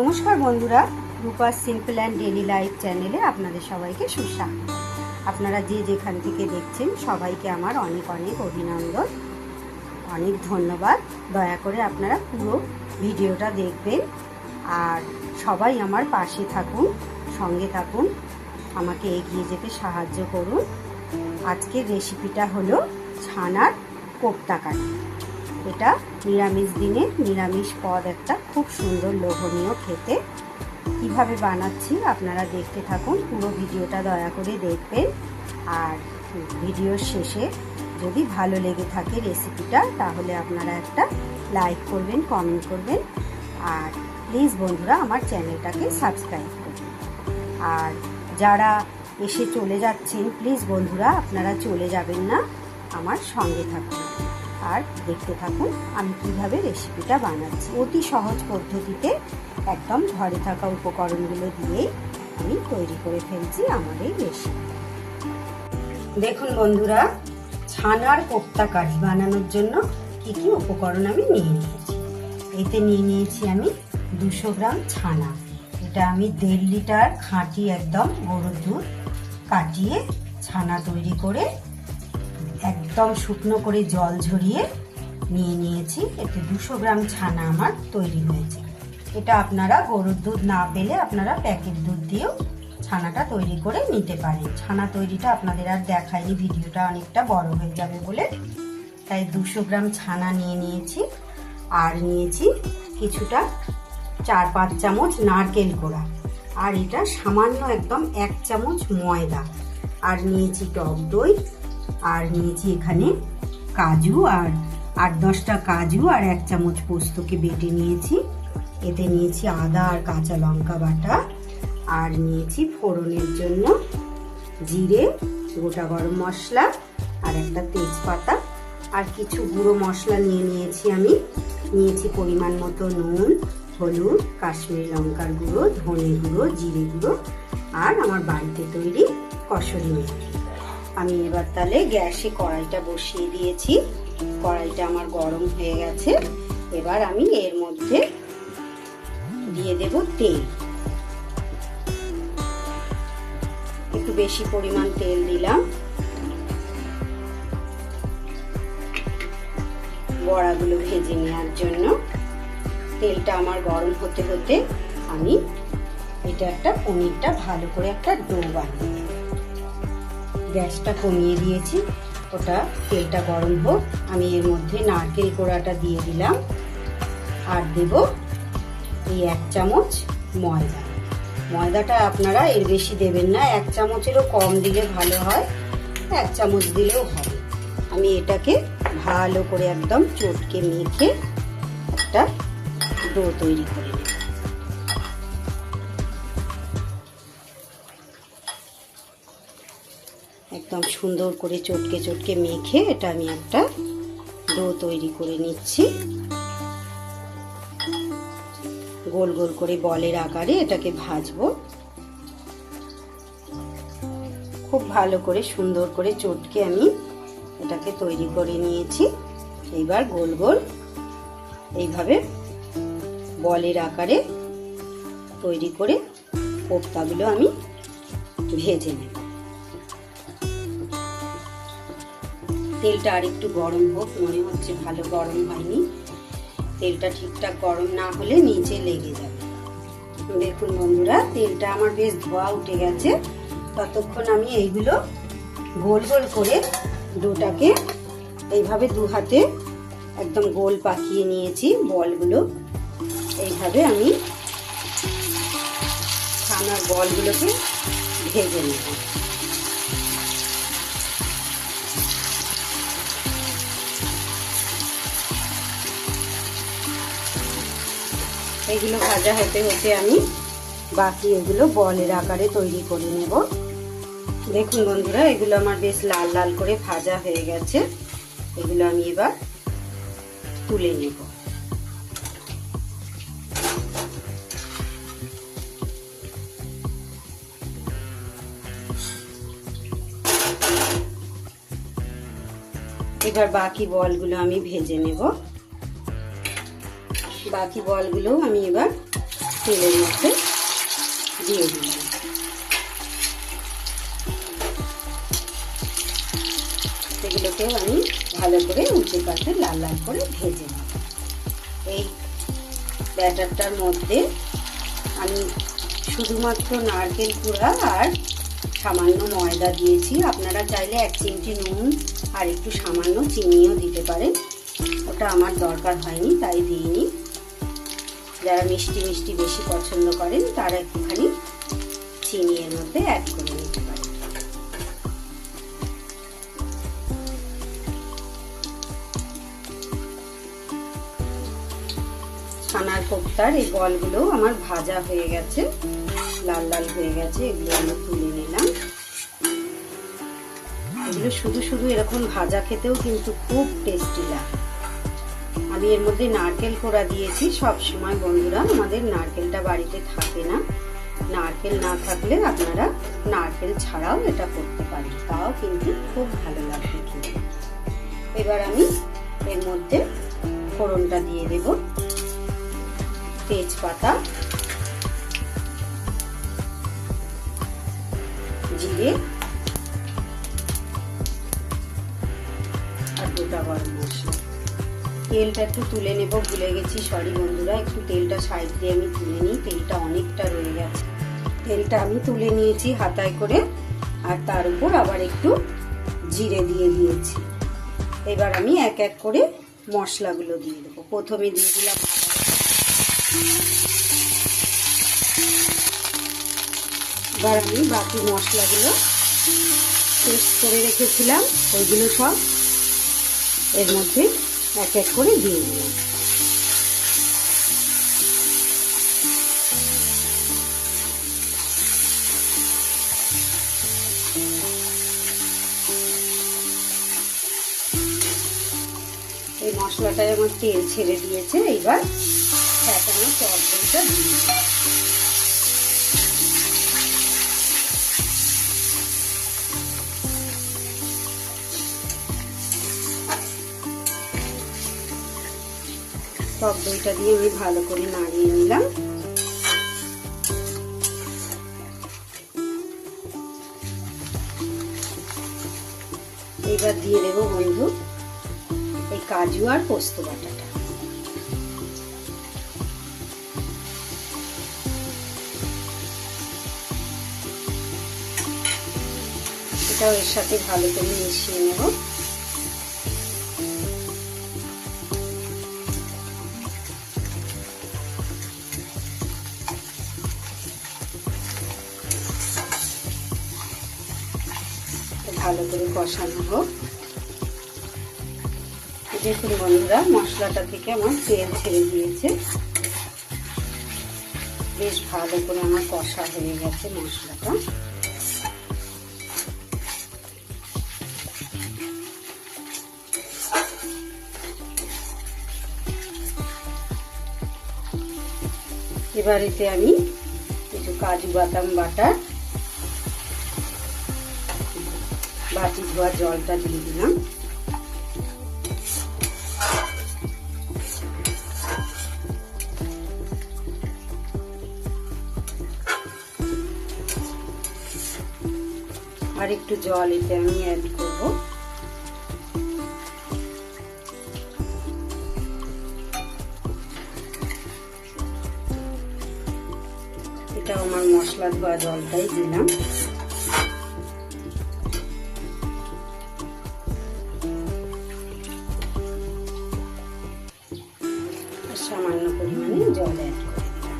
নমস্কার বন্ধুরা, Rupa's simple and daily life চ্যানেলে আপনাদের সবাইকে সুস্বাগত। আপনারা যে যেখান থেকে দেখছেন সবাইকে আমার অনেক অনেক অভিনন্দন, অনেক ধন্যবাদ। দয়া করে আপনারা পুরো ভিডিওটা দেখবেন আর সবাই আমার পাশে থাকুন, সঙ্গে থাকুন, আমাকে এগিয়ে যেতে সাহায্য করুন। আজকের রেসিপিটা হলো ছানার কোপ্তা কারি। এটা নিরামিষ দিনে নিরামিষ পদ, একটা খুব সুন্দর লোভনীয় খেতে। কিভাবে বানাচ্ছি আপনারা দেখতে থাকুন, পুরো ভিডিওটা দয়া করে দেখবেন। আর ভিডিওর শেষে যদি ভালো লেগে থাকে রেসিপিটা, তাহলে আপনারা একটা লাইক করবেন, কমেন্ট করবেন। আর প্লিজ বন্ধুরা আমার চ্যানেলটাকে সাবস্ক্রাইব করবেন। আর যারা এসে চলে যাচ্ছেন, প্লিজ বন্ধুরা আপনারা চলে যাবেন না, আমার সঙ্গে থাকুন আর দেখতে থাকুন আমি কিভাবে রেসিপিটা বানাচ্ছি। অতি সহজ পদ্ধতিতে একদম ঘরে থাকা উপকরণগুলো দিয়েই আমি তৈরি করে ফেলছি আমার এই রেসিপি। দেখুন বন্ধুরা, ছানার কোপ্তা কারি বানানোর জন্য কি কি উপকরণ আমি নিয়ে নিয়েছি। এতে নিয়ে নিয়েছি আমি 200 গ্রাম ছানা। এটা আমি 1.5 লিটার খাঁটি একদম গরুর দুধ কাটিয়ে ছানা তৈরি করে একদম শুকনো করে জল ঝরিয়ে নিয়ে নিয়েছি। এতে 200 গ্রাম ছানা আমার তৈরি হয়েছে। এটা আপনারা গরুর দুধ না পেলে আপনারা প্যাকেট দুধ দিয়েও ছানাটা তৈরি করে নিতে পারেন। ছানা তৈরিটা আপনাদের আর দেখাইনি, ভিডিওটা অনেকটা বড় হয়ে যাবে বলে, তাই 200 গ্রাম ছানা নিয়ে নিয়েছি। আর নিয়েছি কিছুটা 4-5 চামচ নারকেল কোড়া, আর এটা সামান্য একদম 1 চামচ ময়দা। আর নিয়েছি টক দই, আর নিয়েছি এখানে কাজু, আর 8-10টা কাজু, আর 1 চামচ পোস্তকে বেটে নিয়েছি। এতে নিয়েছি আদা আর কাঁচা লঙ্কা বাটা, আর নিয়েছি ফোড়নের জন্য জিরে, গোটা গরম মশলা, আর একটা তেজপাতা, আর কিছু গুঁড়ো মশলা নিয়ে নিয়েছি আমি। নিয়েছি পরিমাণ মতো নুন, হলুদ, কাশ্মীরি লঙ্কার গুঁড়ো, ধনে গুঁড়ো, জিরে গুঁড়ো, আর আমার বাড়িতে তৈরি কসুরি মেথি। আমি এবার তাহলে গ্যাসে কড়াইটা বসিয়ে দিয়েছি। কড়াইটা আমার গরম হয়ে গেছে। এবার আমি এর মধ্যে দিয়ে দেব তেল। একটু বেশি পরিমাণ তেল দিলাম বড়াগুলো ভেজে নেওয়ার জন্য। তেলটা আমার গরম হতে হতে আমি এটা একটা পনিরটা ভালো করে একটা ডো বানিয়ে, গ্যাসটা কমিয়ে দিয়েছি, ওটা তেলটা গরম হোক। আমি এর মধ্যে নারকেল কোড়াটা দিয়ে দিলাম, আর দেব এই 1 চামচ ময়দা। ময়দাটা আপনারা এর বেশি দেবেন না, 1 চামচেরও কম দিলে ভালো হয়, 1 চামচ দিলেও হবে। আমি এটাকে ভালো করে একদম চটকে মেখে একটা ডো তৈরি করে নেব। একদম সুন্দর করে চটকে চটকে মেখে এটা আমি একটা ডো তৈরি করে নিচ্ছি। গোল গোল করে বলের আকারে এটাকে ভাজবো। খুব ভালো করে সুন্দর করে চটকে আমি এটাকে তৈরি করে নিয়েছি। এইবার গোল গোল এইভাবে বলের আকারে তৈরি করে কোপ্তাগুলো আমি ভেজে নেব। তেলটা আর একটু গরম হোক, মনে হচ্ছে ভালো গরম হয়নি। তেলটা ঠিকঠাক গরম না হলে নিচে লেগে যাবে। দেখুন বন্ধুরা, তেলটা আমার বেশ ধোয়া উঠে গেছে। ততক্ষণ আমি এইগুলো গোল গোল করে ডোটাকে এইভাবে 2 হাতে একদম গোল পাকিয়ে নিয়েছি। বলগুলো এইভাবে আমি ছানার বলগুলোকে ভেজে নেব। এগুলো ভাজা হতে হতে আমি বাকি এগুলো বলের আকারে তৈরি করে নেব। দেখুন বন্ধুরা, এগুলো আমার বেশ লাল লাল করে ভাজা হয়ে গেছে। এগুলো আমি এবার তুলে নেব। এবার বাকি বলগুলো আমি ভেজে নেব। বাকি বলগুলো আমি এবার তেলের মধ্যে দিয়ে দিলাম। এগুলোকেও আমি ভালো করে উল্টে পাল্টে লাল লাল করে ভেজে নেব। এই ব্যাটারটার মধ্যে আমি শুধুমাত্র নারকেল কুড়া আর সামান্য ময়দা দিয়েছি। আপনারা চাইলে 1 চিমটি নুন আর একটু সামান্য চিনিও দিতে পারেন, ওটা আমার দরকার হয়নি তাই দিইনি। যারা মিষ্টি মিষ্টি বেশি পছন্দ করেন তারা একটুখানি চিনি এর মধ্যে অ্যাড করে নিতে পারেন। ছানার কোপ্তার এই বলগুলো আমার ভাজা হয়ে গেছে, লাল লাল হয়ে গেছে, এগুলো আমি তুলে নিলাম। এগুলো শুধু শুধু এরকম ভাজা খেতেও কিন্তু খুব টেস্টি লাগে। আমি এর মধ্যে নারকেল কোড়া দিয়েছি। সব সময় বন্ধুরা আমাদের নারকেলটা বাড়িতে থাকে না, নারকেল না থাকলে আপনারা নারকেল ছাড়াও এটা করতে পারেন, তাও কিন্তু খুব ভালো লাগবে খেতে। এবার আমি এর মধ্যে ফোড়নটা দিয়ে দেব। তেজপাতা, জিরে আর গোটা গরম মশলা। তেলটা একটু তুলে নেব, ভুলে গেছি, সরি বন্ধুরা, একটু তেলটা সাইড দিয়ে আমি তুলে নিই, তেলটা অনেকটা রয়ে গেছে। তেলটা আমি তুলে নিয়েছি হাতায় করে, আর তার উপর আবার একটু জিরে দিয়ে দিয়েছি। এবার আমি এক এক করে মশলাগুলো দিয়ে দেবো। প্রথমে দিয়ে দিলাম এবার আমি বাকি মশলাগুলো পেস্ট করে রেখেছিলাম ওইগুলো সব এর মধ্যে এক এক করে দিয়ে দিলাম। এই মশলাটায় আমার তেল ছেড়ে দিয়েছে। এইবার ফ্যাটানো টক দইটা দিয়ে দিলাম। টক দইটা দিয়ে আমি ভালো করে নাড়িয়ে নিলাম। এবার দিয়ে দেবো বন্ধু এই কাজু আর পোস্ত বাটাটা। এটাও এর সাথে ভালো করে মিশিয়ে নেব। ভালো করে কষানো হোক। দেখুন বন্ধুরা, মশলাটা থেকে আমার তেল ছেড়ে দিয়েছে, বেশ ভালো করে আমার কষা হয়ে গেছে মশলাটা। এবার এতে আমি একটু কাজু বাদাম বাটা বাটি ধোয়া জলটা দিয়ে দিলাম। আর একটু জল এতে আমি অ্যাড করব। এটা আমার মশলা ধোয়া জলটাই দিলাম। সামান্য পরিমাণে জল অ্যাড করে দিলাম,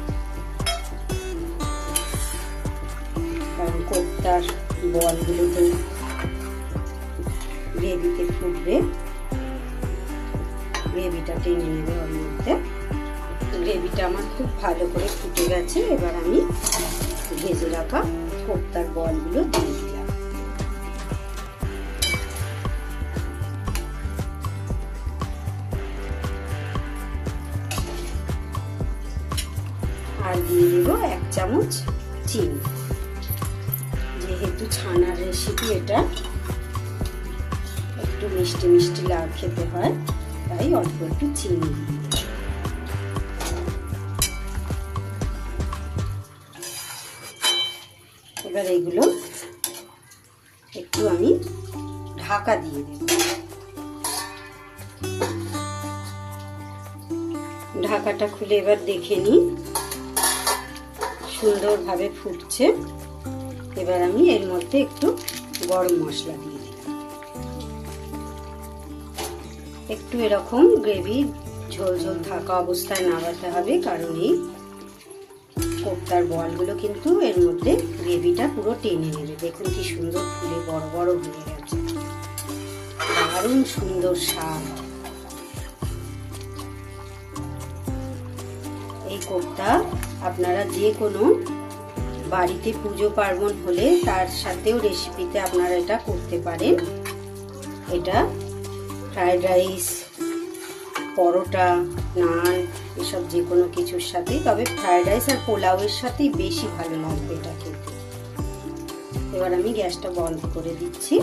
কারণ কোপ্তার বলগুলো তো গ্রেভিতে ফুটবে, গ্রেভিটা টেনে নেবে ওর মধ্যে। গ্রেভিটা আমার খুব ভালো করে ফুটে গেছে। এবার আমি ভেজে রাখা কোপ্তার বলগুলো দিয়ে দিলাম। আর দিয়ে দেবো 1 চামচ চিনি। যেহেতু ছানার রেসিপি, এটা একটু মিষ্টি মিষ্টি খেতে হয়, তাই অল্প একটু চিনি দিয়ে এবার এগুলো একটু আমি ঢাকা দিয়ে দেব। ঢাকাটা খুলে এবার দেখে নিই, সুন্দরভাবে ফুটছে। এবার আমি এর মধ্যে একটু গরম মশলা দিয়ে দিই। একটু এরকম গ্রেভি ঝোল ঝোল থাকা অবস্থায় নামাতে হবে, কারণ এই কোপ্তার বলগুলো কিন্তু এর মধ্যে গ্রেভিটা পুরো টেনে নেবে। দেখুন কি সুন্দর ফুলে বড় বড় হয়ে গেছে, দারুণ সুন্দর স্বাদ। এই কোপ্তা আপনারা যে কোনো বাড়িতে পুজো পার্বণ হলে তার সাথেও রেসিপিতে আপনারা এটা করতে পারেন। এটা ফ্রাইড রাইস, পরোটা, নান এসব যে কোনো কিছুর সাথে, তবে ফ্রাইড রাইস আর পোলাওয়ের সাথেই বেশি ভালো লাগবে এটা খেতে। এবার আমি গ্যাসটা বন্ধ করে দিচ্ছি।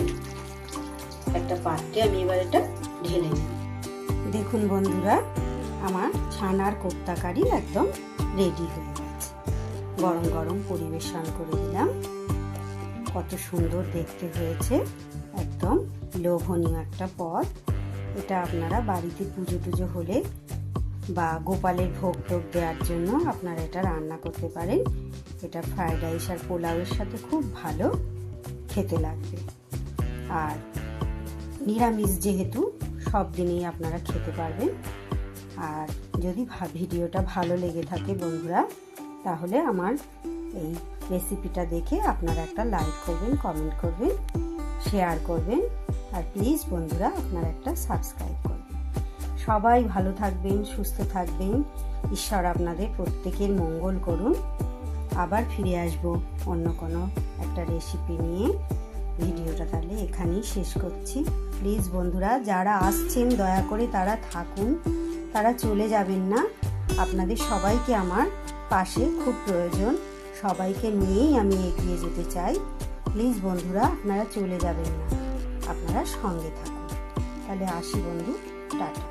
একটা পাত্রে আমি এবার এটা ঢেলে নিই। দেখুন বন্ধুরা, আমার ছানার কোপ্তা কারি একদম রেডি হয়ে গেছে। গরম গরম পরিবেশন করে দিলাম। কত সুন্দর দেখতে হয়েছে, একদম লোভনীয় একটা পদ। এটা আপনারা বাড়িতে পুজো টুজো হলে বা গোপালের ভোগ টোগ দেওয়ার জন্য আপনারা এটা রান্না করতে পারেন। এটা ফ্রাইড রাইস আর পোলাওয়ের সাথে খুব ভালো খেতে লাগবে। আর নিরামিষ যেহেতু সব দিনেই আপনারা খেতে পারবেন। আর যদি ভিডিওটা ভালো লেগে থাকে বন্ধুরা, তাহলে আমার এই রেসিপিটা দেখে আপনারা একটা লাইক করবেন, কমেন্ট করবেন, শেয়ার করবেন। আর প্লিজ বন্ধুরা আপনারা একটা সাবস্ক্রাইব করবেন। সবাই ভালো থাকবেন, সুস্থ থাকবেন। ঈশ্বর আপনাদের প্রত্যেকের মঙ্গল করুন। আবার ফিরে আসব অন্য কোনো একটা রেসিপি নিয়ে। ভিডিওটা তাহলে এখানেই শেষ করছি। প্লিজ বন্ধুরা যারা আসছেন দয়া করে তারা থাকুন, তারা চলে যাবেন না। আপনাদের সবাইকে আমার পাশে খুব প্রয়োজন, সবাইকে নিয়েই আমি এগিয়ে যেতে চাই। প্লিজ বন্ধুরা আপনারা চলে যাবেন না, আপনারা সঙ্গে থাকুন। তাহলে আসি বন্ধু, টাটা।